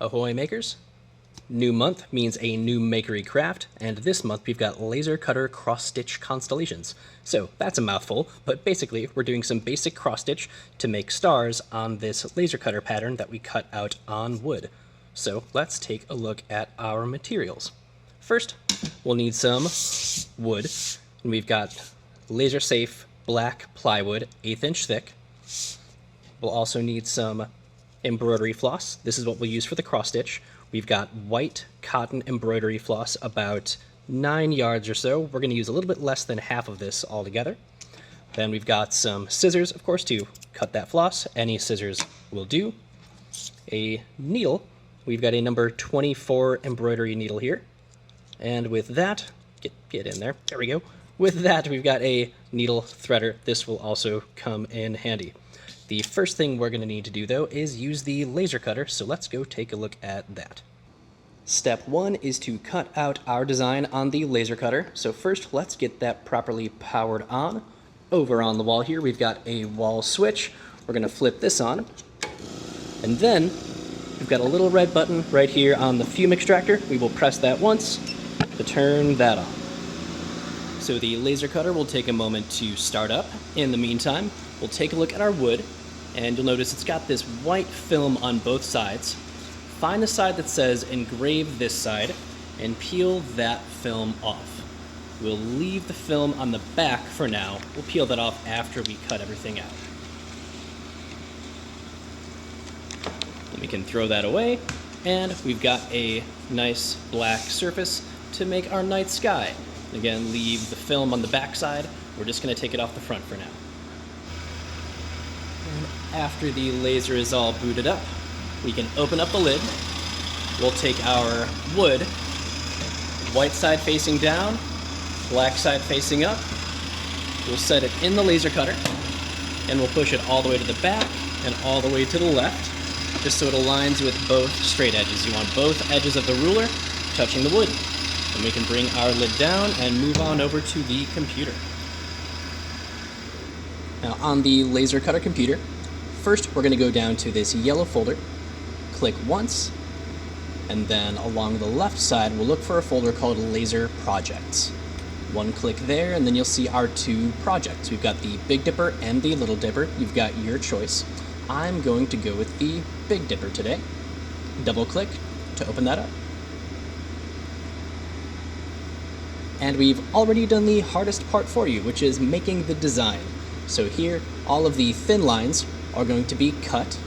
Ahoy makers! New month means a new Makery craft, and this month we've got laser cutter cross-stitch constellations. So that's a mouthful, but basically we're doing some basic cross-stitch to make stars on this laser cutter pattern that we cut out on wood. So let's take a look at our materials. First, we'll need some wood, and we've got laser-safe black plywood, 1/8 inch thick. We'll also need some embroidery floss. This is what we'll use for the cross stitch. We've got white cotton embroidery floss, about 9 yards or so. We're going to use a little bit less than half of this altogether. Then we've got some scissors, of course, to cut that floss. Any scissors will do. A needle. We've got a number 24 embroidery needle here. And with that, get in there. There we go. With that, we've got a needle threader. This will also come in handy. The first thing we're going to need to do, though, is use the laser cutter, so let's go take a look at that. Step 1 is to cut out our design on the laser cutter. So first, let's get that properly powered on. Over on the wall here, we've got a wall switch. We're going to flip this on. And then, we've got a little red button right here on the fume extractor. We will press that once to turn that on. So the laser cutter will take a moment to start up. In the meantime, we'll take a look at our wood. And you'll notice it's got this white film on both sides. Find the side that says engrave this side and peel that film off. We'll leave the film on the back for now. We'll peel that off after we cut everything out. And we can throw that away, and we've got a nice black surface to make our night sky. Again, leave the film on the back side. We're just going to take it off the front for now. After the laser is all booted up, we can open up the lid. We'll take our wood, white side facing down, black side facing up. We'll set it in the laser cutter, and we'll push it all the way to the back and all the way to the left, just so it aligns with both straight edges. You want both edges of the ruler touching the wood. And we can bring our lid down and move on over to the computer. Now on the laser cutter computer, first we're going to go down to this yellow folder, click once, and then along the left side we'll look for a folder called Laser Projects. One click there, and then you'll see our two projects. We've got the Big Dipper and the Little Dipper. You've got your choice. I'm going to go with the Big Dipper today. Double click to open that up. And we've already done the hardest part for you, which is making the design. So here, all of the thin lines are going to be cut.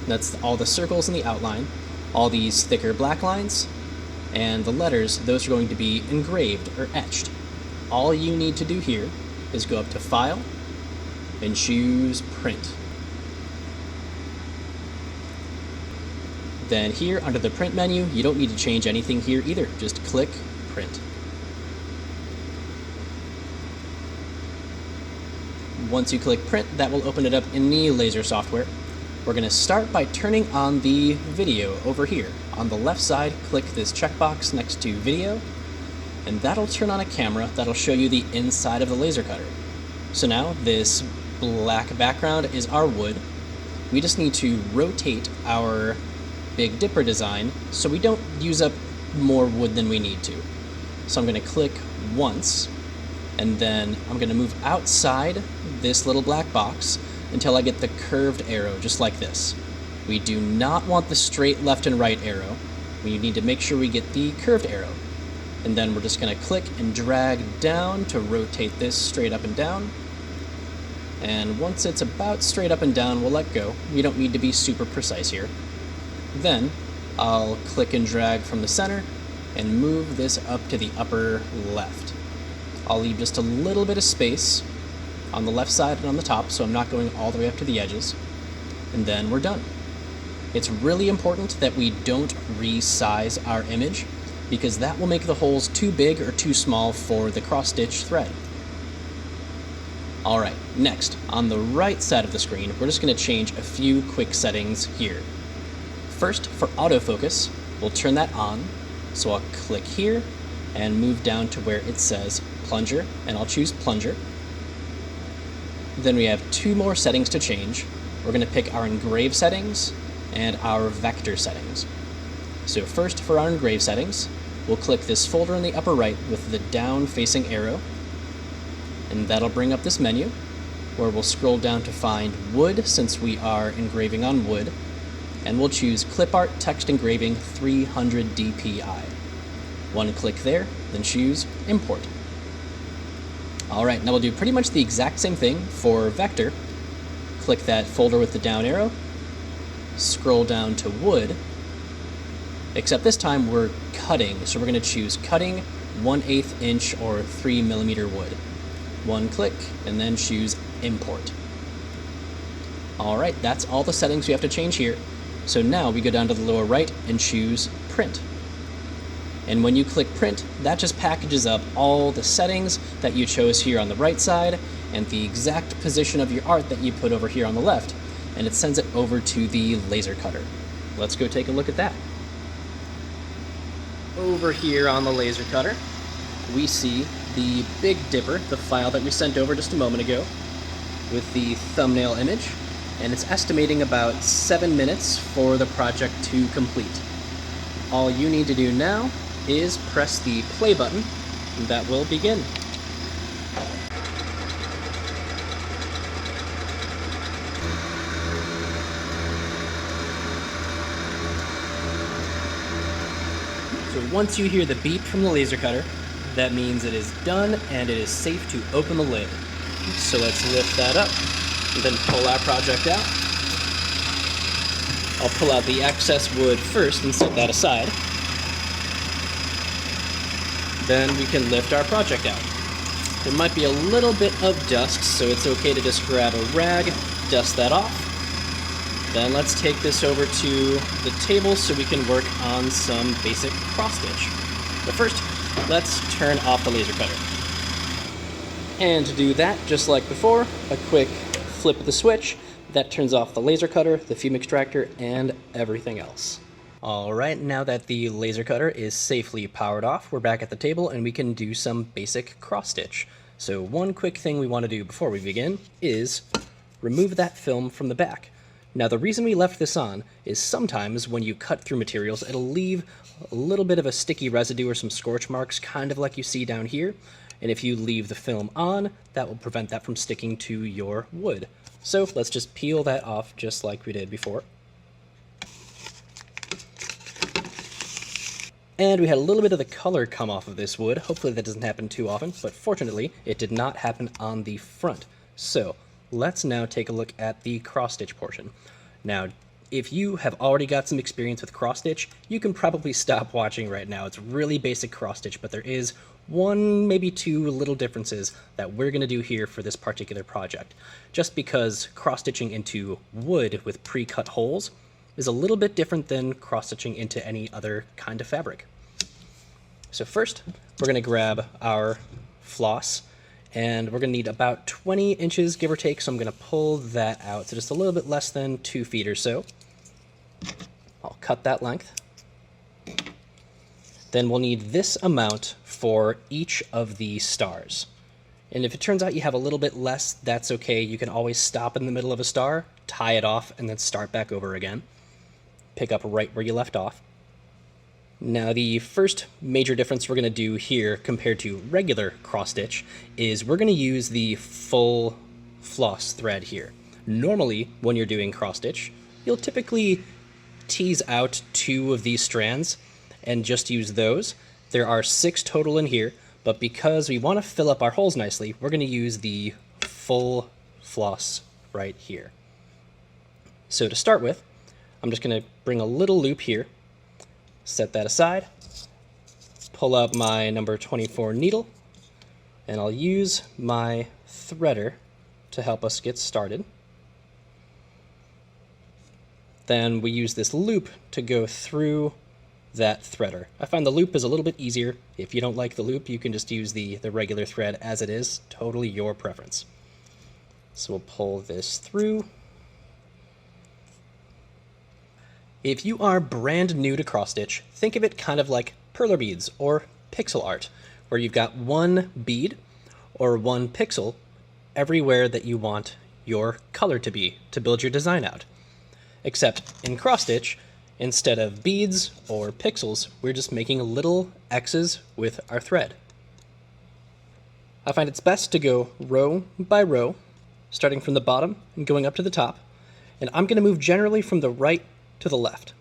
That's all the circles in the outline. All these thicker black lines and the letters, those are going to be engraved or etched. All you need to do here is go up to File and choose Print. Then here under the Print menu, you don't need to change anything here either. Just click Print. Once you click print, that will open it up in the laser software. We're going to start by turning on the video over here. On the left side, click this checkbox next to video, and that'll turn on a camera that'll show you the inside of the laser cutter. So now this black background is our wood. We just need to rotate our Big Dipper design so we don't use up more wood than we need to. So I'm going to click once, and then I'm going to move outside this little black box until I get the curved arrow, just like this. We do not want the straight left and right arrow. We need to make sure we get the curved arrow. And then we're just going to click and drag down to rotate this straight up and down. And once it's about straight up and down, we'll let go. We don't need to be super precise here. Then I'll click and drag from the center and move this up to the upper left. I'll leave just a little bit of space on the left side and on the top, so I'm not going all the way up to the edges. And then we're done. It's really important that we don't resize our image, because that will make the holes too big or too small for the cross-stitch thread. Alright, next, on the right side of the screen, we're just going to change a few quick settings here. First, for autofocus, we'll turn that on, so I'll click here and move down to where it says plunger, and I'll choose plunger. Then we have two more settings to change. We're going to pick our engrave settings and our vector settings. So first, for our engrave settings, we'll click this folder in the upper right with the down-facing arrow, and that'll bring up this menu, where we'll scroll down to find wood, since we are engraving on wood, and we'll choose Clip Art Text Engraving 300 DPI. One click there, then choose Import. Alright, now we'll do pretty much the exact same thing for vector. Click that folder with the down arrow, scroll down to wood, except this time we're cutting, so we're going to choose cutting 1/8 inch or 3mm wood. One click, and then choose Import. Alright, that's all the settings we have to change here. So now we go down to the lower right and choose Print. And when you click Print, that just packages up all the settings that you chose here on the right side and the exact position of your art that you put over here on the left, and it sends it over to the laser cutter. Let's go take a look at that. Over here on the laser cutter, we see the Big Dipper, the file that we sent over just a moment ago, with the thumbnail image, and it's estimating about 7 minutes for the project to complete. All you need to do now is press the play button, and that will begin. So once you hear the beep from the laser cutter, that means it is done and it is safe to open the lid. So let's lift that up and then pull our project out. I'll pull out the excess wood first and set that aside. Then we can lift our project out. There might be a little bit of dust, so it's okay to just grab a rag, dust that off. Then let's take this over to the table so we can work on some basic cross-stitch. But first, let's turn off the laser cutter. And to do that, just like before, a quick flip of the switch, that turns off the laser cutter, the fume extractor, and everything else. Alright, now that the laser cutter is safely powered off, we're back at the table and we can do some basic cross-stitch. So one quick thing we want to do before we begin is remove that film from the back. Now the reason we left this on is sometimes when you cut through materials, it'll leave a little bit of a sticky residue or some scorch marks, kind of like you see down here. And if you leave the film on, that will prevent that from sticking to your wood. So let's just peel that off just like we did before. And we had a little bit of the color come off of this wood. Hopefully that doesn't happen too often, but fortunately it did not happen on the front. So let's now take a look at the cross-stitch portion. Now, if you have already got some experience with cross-stitch, you can probably stop watching right now. It's really basic cross-stitch, but there is one, maybe two little differences that we're going to do here for this particular project. Just because cross-stitching into wood with pre-cut holes is a little bit different than cross-stitching into any other kind of fabric. So first, we're going to grab our floss, and we're going to need about 20 inches, give or take, so I'm going to pull that out. So just a little bit less than 2 feet or so. I'll cut that length. Then we'll need this amount for each of the stars. And if it turns out you have a little bit less, that's okay. You can always stop in the middle of a star, tie it off, and then start back over again. Pick up right where you left off. Now the first major difference we're going to do here compared to regular cross-stitch is we're going to use the full floss thread here. Normally, when you're doing cross-stitch, you'll typically tease out 2 of these strands and just use those. There are 6 total in here, but because we want to fill up our holes nicely, we're going to use the full floss right here. So to start with, I'm just going to bring a little loop here, set that aside, pull out my number 24 needle, and I'll use my threader to help us get started. Then we use this loop to go through that threader. I find the loop is a little bit easier. If you don't like the loop, you can just use the regular thread as it is. Totally your preference. So we'll pull this through. If you are brand new to cross-stitch, think of it kind of like perler beads or pixel art, where you've got one bead or one pixel everywhere that you want your color to be to build your design out. Except in cross-stitch, Instead of beads or pixels, we're just making little X's with our thread. I find it's best to go row by row, starting from the bottom and going up to the top, and I'm going to move generally from the right to the left.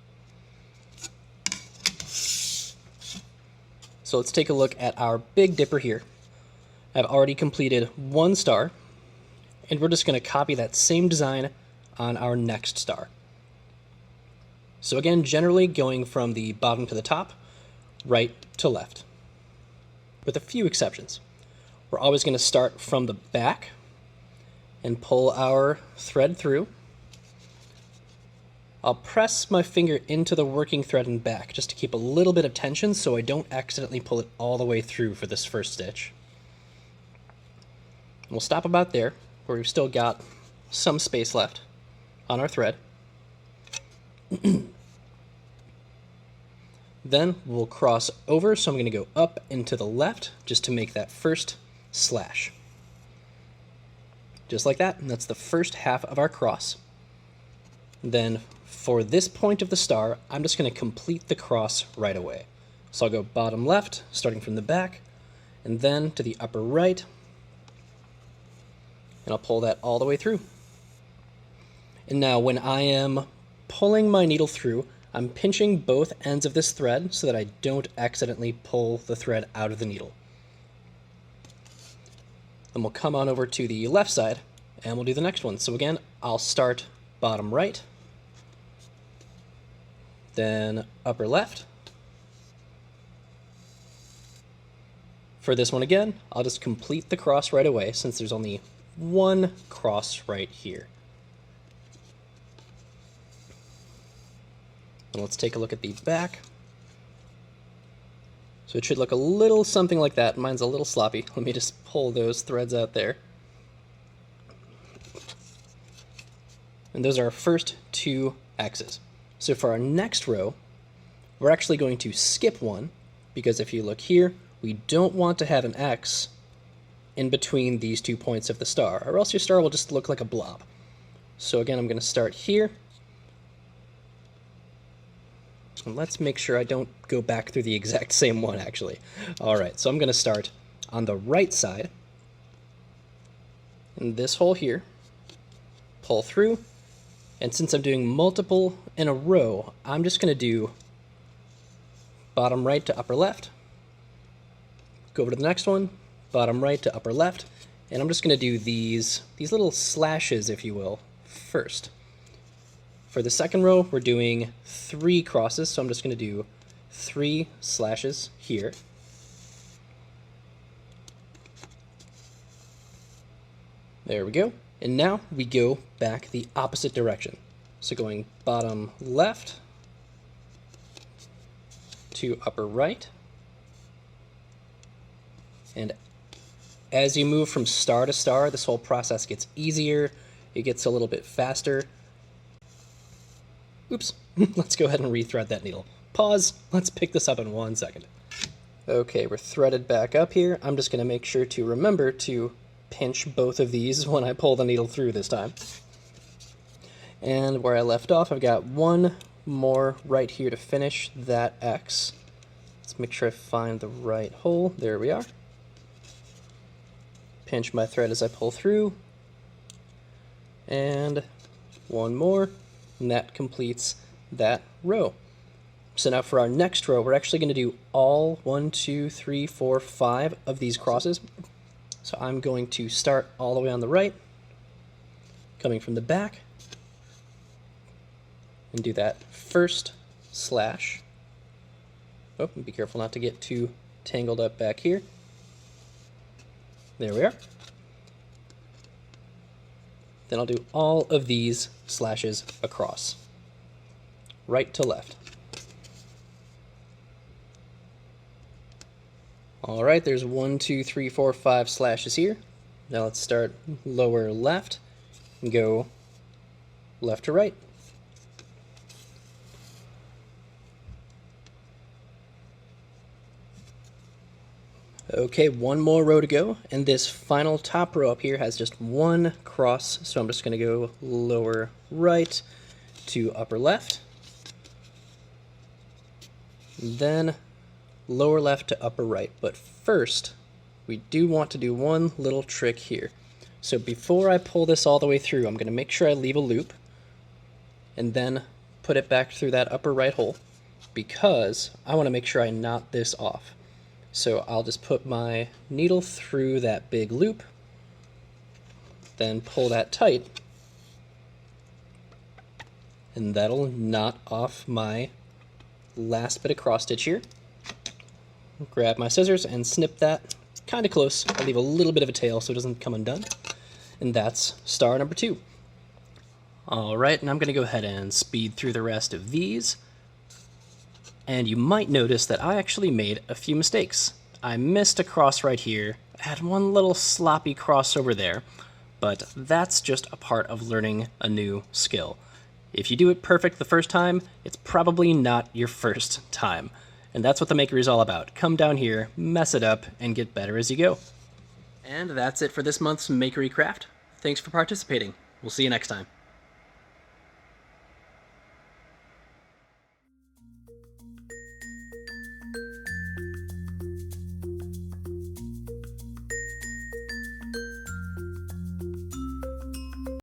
So let's take a look at our Big Dipper here. I've already completed one star, and we're just going to copy that same design on our next star. So again, generally going from the bottom to the top, right to left, with a few exceptions. We're always going to start from the back and pull our thread through. I'll press my finger into the working thread and back just to keep a little bit of tension so I don't accidentally pull it all the way through for this first stitch. And we'll stop about there, where we've still got some space left on our thread. Then we'll cross over, so I'm going to go up and to the left just to make that first slash. Just like that, and that's the first half of our cross. Then for this point of the star, I'm just going to complete the cross right away. So I'll go bottom left, starting from the back, and then to the upper right, and I'll pull that all the way through. And now when I am pulling my needle through, I'm pinching both ends of this thread so that I don't accidentally pull the thread out of the needle. Then we'll come on over to the left side and we'll do the next one. So again, I'll start bottom right, then upper left. For this one again, I'll just complete the cross right away since there's only one cross right here. And let's take a look at the back. So it should look a little something like that. Mine's a little sloppy. Let me just pull those threads out there. And those are our first two X's. So for our next row, we're actually going to skip one, because if you look here, we don't want to have an X in between these 2 points of the star, or else your star will just look like a blob. So again, I'm going to start here. And let's make sure I don't go back through the exact same one, actually. Alright, so I'm going to start on the right side, in this hole here, pull through, and since I'm doing multiple in a row, I'm just going to do bottom right to upper left, go over to the next one, bottom right to upper left, and I'm just going to do these little slashes, if you will, first. For the second row, we're doing 3 crosses, so I'm just going to do 3 slashes here. There we go. And now we go back the opposite direction. So going bottom left to upper right. And as you move from star to star, this whole process gets easier. It gets a little bit faster. Oops, let's go ahead and rethread that needle. Pause, let's pick this up in 1 second. Okay, we're threaded back up here. I'm just going to make sure to remember to pinch both of these when I pull the needle through this time. And where I left off, I've got one more right here to finish that X. Let's make sure I find the right hole. There we are. Pinch my thread as I pull through. And one more. And that completes that row. So now for our next row, we're actually going to do all 1, 2, 3, 4, 5 of these crosses. So I'm going to start all the way on the right, coming from the back, and do that first slash. Oh, and be careful not to get too tangled up back here. There we are. Then I'll do all of these slashes across, right to left. All right, there's 1, 2, 3, 4, 5 slashes here. Now let's start lower left and go left to right. Okay, one more row to go, and this final top row up here has just one cross, so I'm just going to go lower right to upper left. then lower left to upper right. But first, we do want to do one little trick here. So before I pull this all the way through, I'm going to make sure I leave a loop and then put it back through that upper right hole, because I want to make sure I knot this off. So I'll just put my needle through that big loop, then pull that tight, and that'll knot off my last bit of cross stitch here. Grab my scissors and snip that kind of close. I'll leave a little bit of a tail so it doesn't come undone. And that's star number 2. Alright, and I'm going to go ahead and speed through the rest of these. And you might notice that I actually made a few mistakes. I missed a cross right here. I had one little sloppy cross over there, but that's just a part of learning a new skill. If you do it perfect the first time, it's probably not your first time. And that's what the Makery is all about. Come down here, mess it up, and get better as you go. And that's it for this month's Makery craft. Thanks for participating. We'll see you next time.